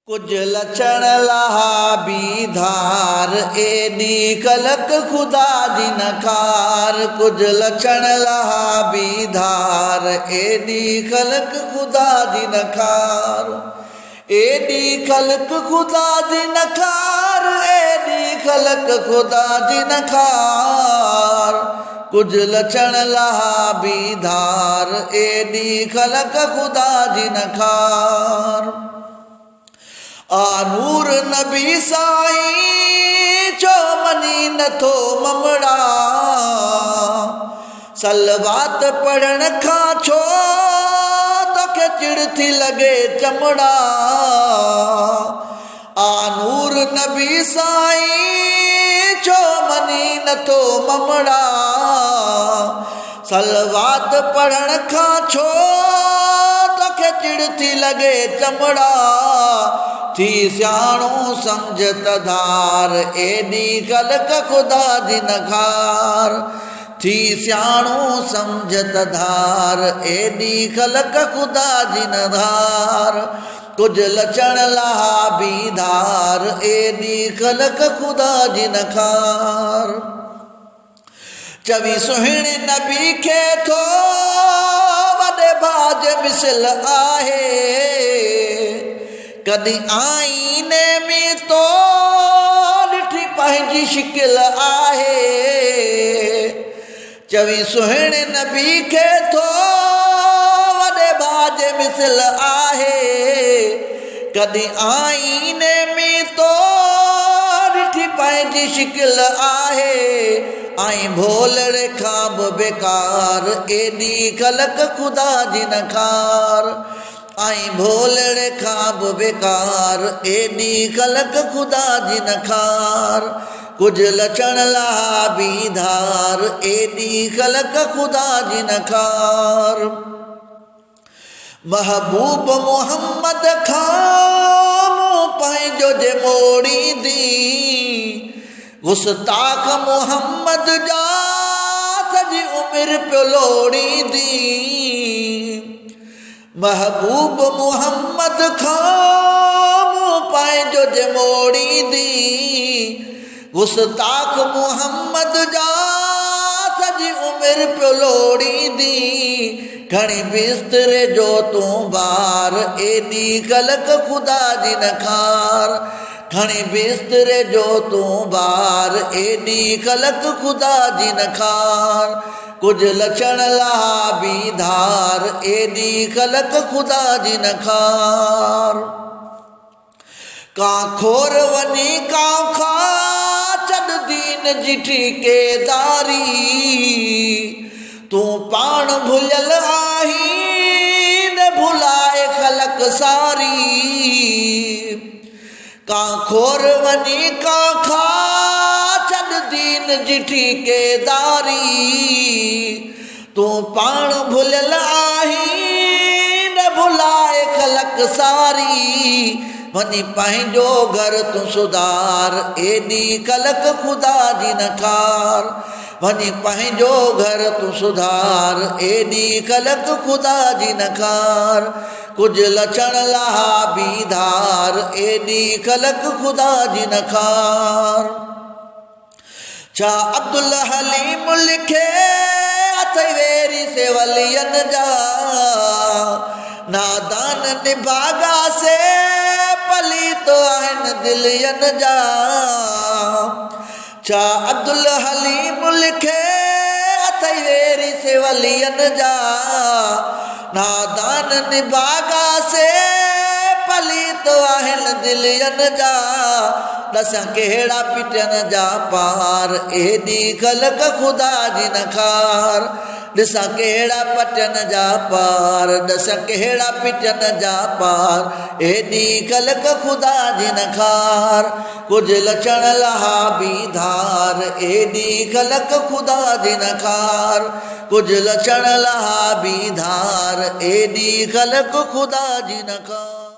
कुछ लक्षण लहा बी धार एडी कलक खुदा जी नखार। कुछ लक्षण लहा बी धार एडी कलक खुदा जी नखार। एडी खलक खुदा जी नखार एडी खलक खुदा जी नखार। कुछ लक्षण लहा बी धार एडी खलक खुदा जी नखार। नूर नबी साईं चो मनी नथो ममड़ा सलवात पढ़ण खां छो तोखे चिड़ थी लगे चमड़ा। नूर नबी साईं चो मनी नथो ममड़ा सलवात पढ़ण खां छो तोखे चिड़ थी लगे चमड़ा। थी सियाणो समझत धार एडी खलक खुदा जी नखार। थी सियाणो समझत धार एडी खलक खुदा जी नधार। कुछ लक्षण लहा बी धार एडी खलक खुदा जी नखार। चवी सुहिणे नबी खे थो वॾे भाज मिसल आहे कदी आईने में तो ॾिठी पंहिंजी शिकिल आहे। चवी सुहिणे नबी खे थो वॾे भाज मिसल आहे कदी आईने में तो ॾिठी पंहिंजी शिकिल आहे। भोलड़े खां बि बेकार एडी खलक खुदा जी नखार। भोलड़े खां बि बेकार एडी खलक खुदा जी नखार। कुछ लक्षण लहा बी धार एडी खलक खुदा जी नखार। महबूब मोहम्मद खां मूं पंहिंजो जे मोड़ी दी गुस्ताख मोहम्मद जा सॼी उमिरि पियो लोड़ी दी। महबूब मोहम्मद खां मूं पंहिंजो जे मोड़ी दी गुस्ताख मोहम्मद जा सॼी उमिरि पियो लोड़ी दी। खणी बिस्तरे जो तूं बार एडी खलक खुदा जी नखार। खणी बिस्तरे जो तूं बार एडी खलक खुदा जी नखार। कुछ लक्षण लहा बी धार एडी खलक खुदा जी नखार। कां खोर वनी कां खा छॾ दीन जी ठेकेदारी तूं पाण भुलियल आहीं न भुलाए खलक सारी। कां खोर वनी कां खा छॾ दीन जी ठेकेदारी तूं पाण भुलियल आहीं न भुलाए खलक सारी। वनी पंहिंजो घर तूं सुधार एडी खलक खुदा जी नखार। वनी पंहिंजो घर तूं सुधार एडी खलक खुदा जी नखार। कुछ लक्षण लहा बी धार एडी खलक खुदा जी नखार। छा अब्दुल हलीम लिखे अथवेरी से वलियन जा नादान निभागा से पली तो आहिनि दिलियन जा। छा अब्दुल हलीम लिखे अथवेरी से वलियन जा नादान निभागा से पली तो आहिनि दिलियन जा। दसां कहिड़ा पिटन जा पार एडी खलक खुदा जी नखार। ॾिसां कहिड़ा पटन जा पार ॾिसां कहिड़ा पिटन जा पार एडी खलक खुदा जी नखार। कुछ लक्षण लहा बी धार एडी खलक खुदा जी नखार। कुछ लक्षण लहा बी धार एडी खलक खुदा जी नखार।